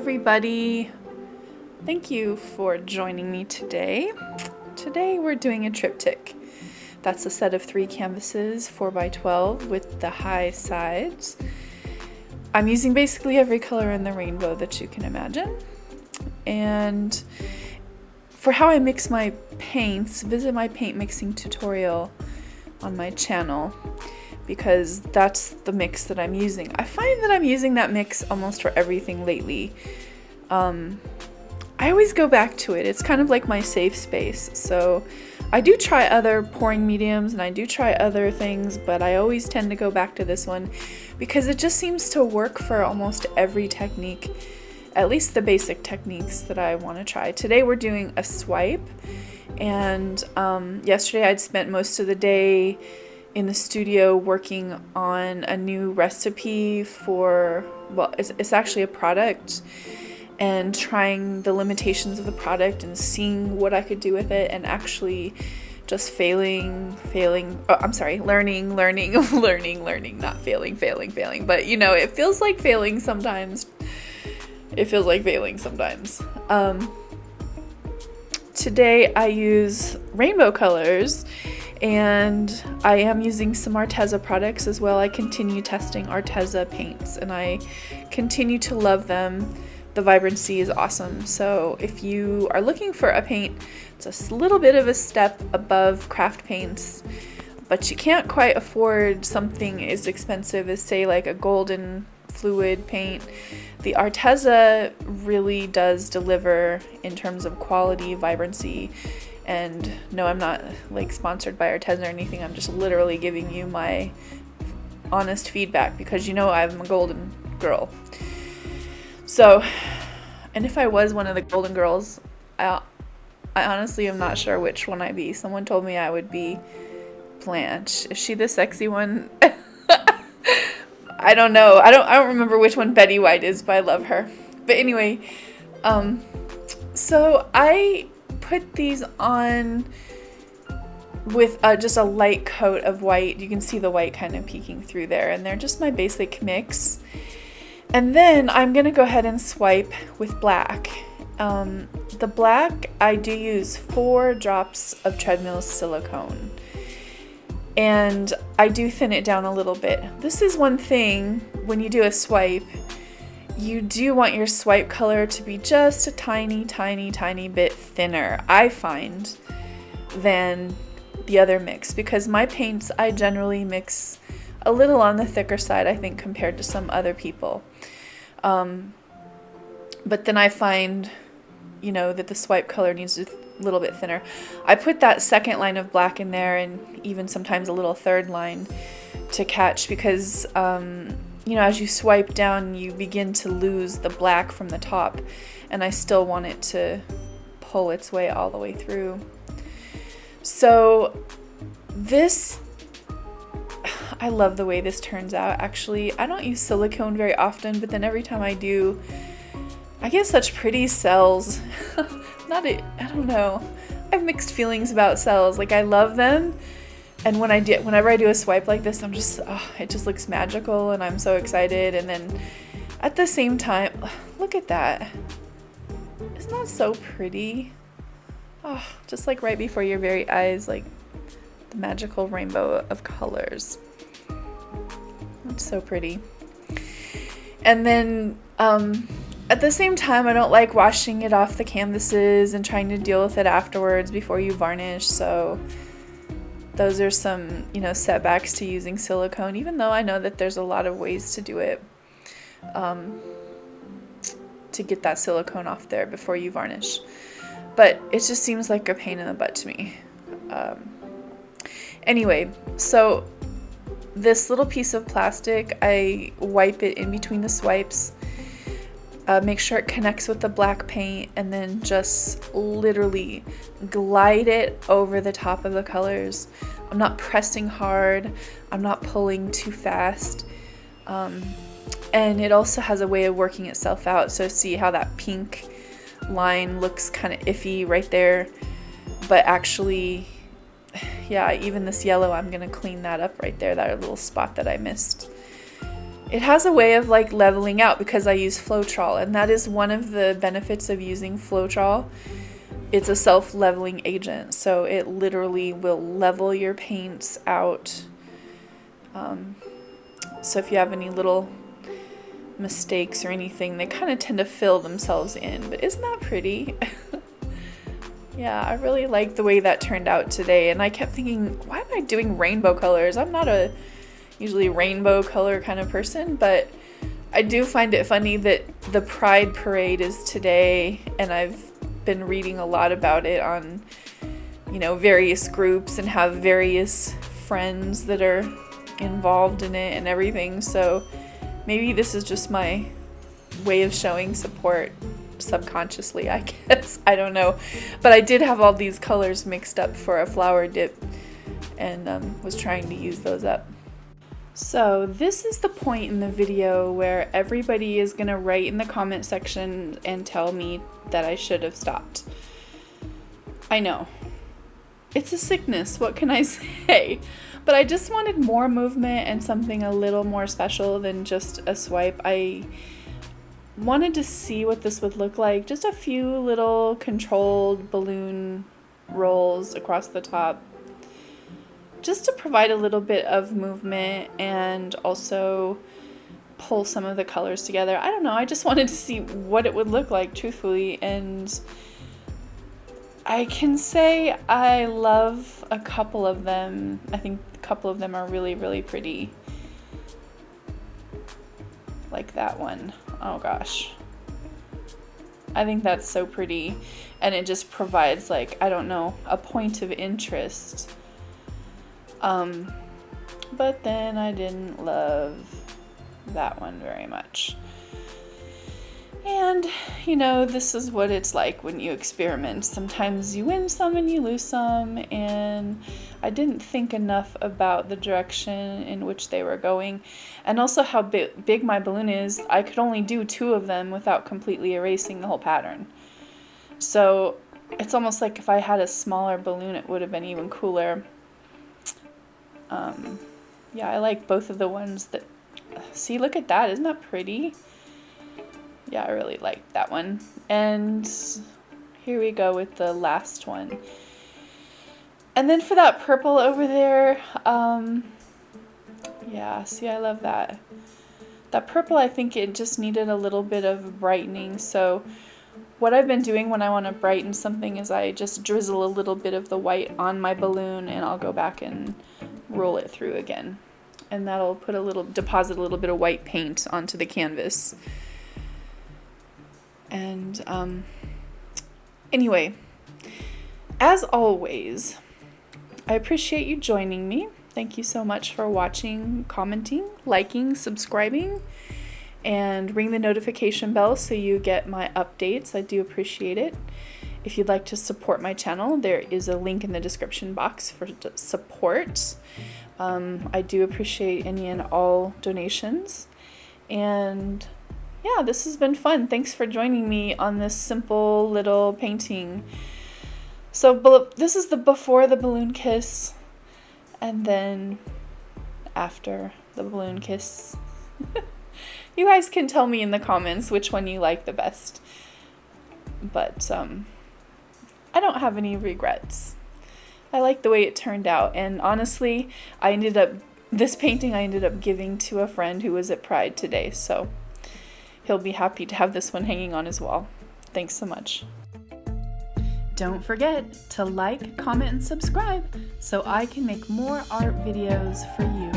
everybody. Thank you for joining me today. Today we're doing a triptych. That's a set of 3 canvases, 4x12 with the high sides. I'm using basically every color in the rainbow that you can imagine. And for how I mix my paints, visit my paint mixing tutorial on my channel, because that's the mix that I'm using. I find that I'm using that mix almost for everything lately. I always go back to it. It's kind of like my safe space. So I do try other pouring mediums and I do try other things, but I always tend to go back to this one because it just seems to work for almost every technique, at least the basic techniques that I want to try. Today we're doing a swipe, and yesterday I'd spent most of the day in the studio working on a new recipe for, well, it's actually a product, and trying the limitations of the product and seeing what I could do with it, and actually just learning, not failing, but you know, it feels like failing sometimes. Today I use rainbow colors, and I am using some Arteza products as well. I continue testing Arteza paints and I continue to love them. The vibrancy is awesome. So if you are looking for a paint, it's a little bit of a step above craft paints, but you can't quite afford something as expensive as, say, like a golden fluid paint, the Arteza really does deliver in terms of quality, vibrancy. And no, I'm not like sponsored by Arteza or anything. I'm just literally giving you my honest feedback because, you know, I'm a golden girl. So, and if I was one of the golden girls, I honestly am not sure which one I'd be. Someone told me I would be Blanche. Is she the sexy one? I don't know. I don't remember which one Betty White is, but I love her. But anyway, so I put these on with just a light coat of white. You can see the white kind of peeking through there, and they're just my basic mix. And then I'm gonna go ahead and swipe with black. The black, I do use 4 drops of treadmill silicone, and I do thin it down a little bit. This is one thing when you do a swipe, you do want your swipe color to be just a tiny bit thinner, I find, than the other mix, because my paints, I generally mix a little on the thicker side, I think, compared to some other people. But then I find, you know, that the swipe color needs a little bit thinner. I put that second line of black in there, and even sometimes a little third line to catch, because you know, as you swipe down, you begin to lose the black from the top, and I still want it to pull its way all the way through. So this, I love the way this turns out. Actually, I don't use silicone very often, but then every time I do, I get such pretty cells. I don't know. I have mixed feelings about cells. Like, I love them, and whenever I do a swipe like this, I'm just, it just looks magical, and I'm so excited. And then at the same time, look at that. Isn't that so pretty? Oh, just like right before your very eyes, like the magical rainbow of colors. It's so pretty. And then at the same time, I don't like washing it off the canvases and trying to deal with it afterwards before you varnish. So those are some, you know, setbacks to using silicone, even though I know that there's a lot of ways to do it, to get that silicone off there before you varnish. But it just seems like a pain in the butt to me. Anyway, so this little piece of plastic, I wipe it in between the swipes, make sure it connects with the black paint, and then just literally glide it over the top of the colors. I'm not pressing hard, I'm not pulling too fast, and it also has a way of working itself out. So see how that pink line looks kind of iffy right there, but actually, yeah, even this yellow, I'm gonna clean that up right there, that little spot that I missed. it has a way of like leveling out because I use Floetrol, and that is one of the benefits of using Floetrol. It's a self-leveling agent, so it literally will level your paints out. So if you have any little mistakes or anything, they kind of tend to fill themselves in. But isn't that pretty? Yeah, I really like the way that turned out today, and I kept thinking, why am I doing rainbow colors? I'm not a usually rainbow color kind of person, but I do find it funny that the Pride Parade is today, and I've been reading a lot about it on, you know, various groups and have various friends that are involved in it and everything. So maybe this is just my way of showing support subconsciously, I guess. I don't know. But I did have all these colors mixed up for a flower dip, and was trying to use those up. So this is the point in the video where everybody is going to write in the comment section and tell me that I should have stopped. I know. It's a sickness, what can I say? But I just wanted more movement and something a little more special than just a swipe. I wanted to see what this would look like. Just a few little controlled balloon rolls across the top, just to provide a little bit of movement and also pull some of the colors together. I don't know, I just wanted to see what it would look like, truthfully, and I can say I love a couple of them. I think a couple of them are really, really pretty. Like that one. Oh gosh. I think that's so pretty, and it just provides, like, I don't know, a point of interest. But then I didn't love that one very much. And, you know, this is what it's like when you experiment. Sometimes you win some and you lose some, and I didn't think enough about the direction in which they were going, and also how big my balloon is. I could only do 2 of them without completely erasing the whole pattern. So it's almost like if I had a smaller balloon, it would have been even cooler. Yeah, I like both of the ones that, see, look at that, isn't that pretty? Yeah, I really like that one. And here we go with the last one. And then for that purple over there, yeah, see, I love that. That purple, I think it just needed a little bit of brightening. So what I've been doing when I want to brighten something is I just drizzle a little bit of the white on my balloon, and I'll go back and roll it through again. And that'll deposit a little bit of white paint onto the canvas. And anyway, as always, I appreciate you joining me. Thank you so much for watching, commenting, liking, subscribing, and ring the notification bell so you get my updates. I do appreciate it. If you'd like to support my channel, there is a link in the description box for support. I do appreciate any and all donations. And yeah, this has been fun. Thanks for joining me on this simple little painting. So this is the before the balloon kiss, and then after the balloon kiss. You guys can tell me in the comments which one you like the best. But I don't have any regrets. I like the way it turned out, and honestly, this painting I ended up giving to a friend who was at Pride today, so he'll be happy to have this one hanging on his wall. Thanks so much. Don't forget to like, comment, and subscribe so I can make more art videos for you.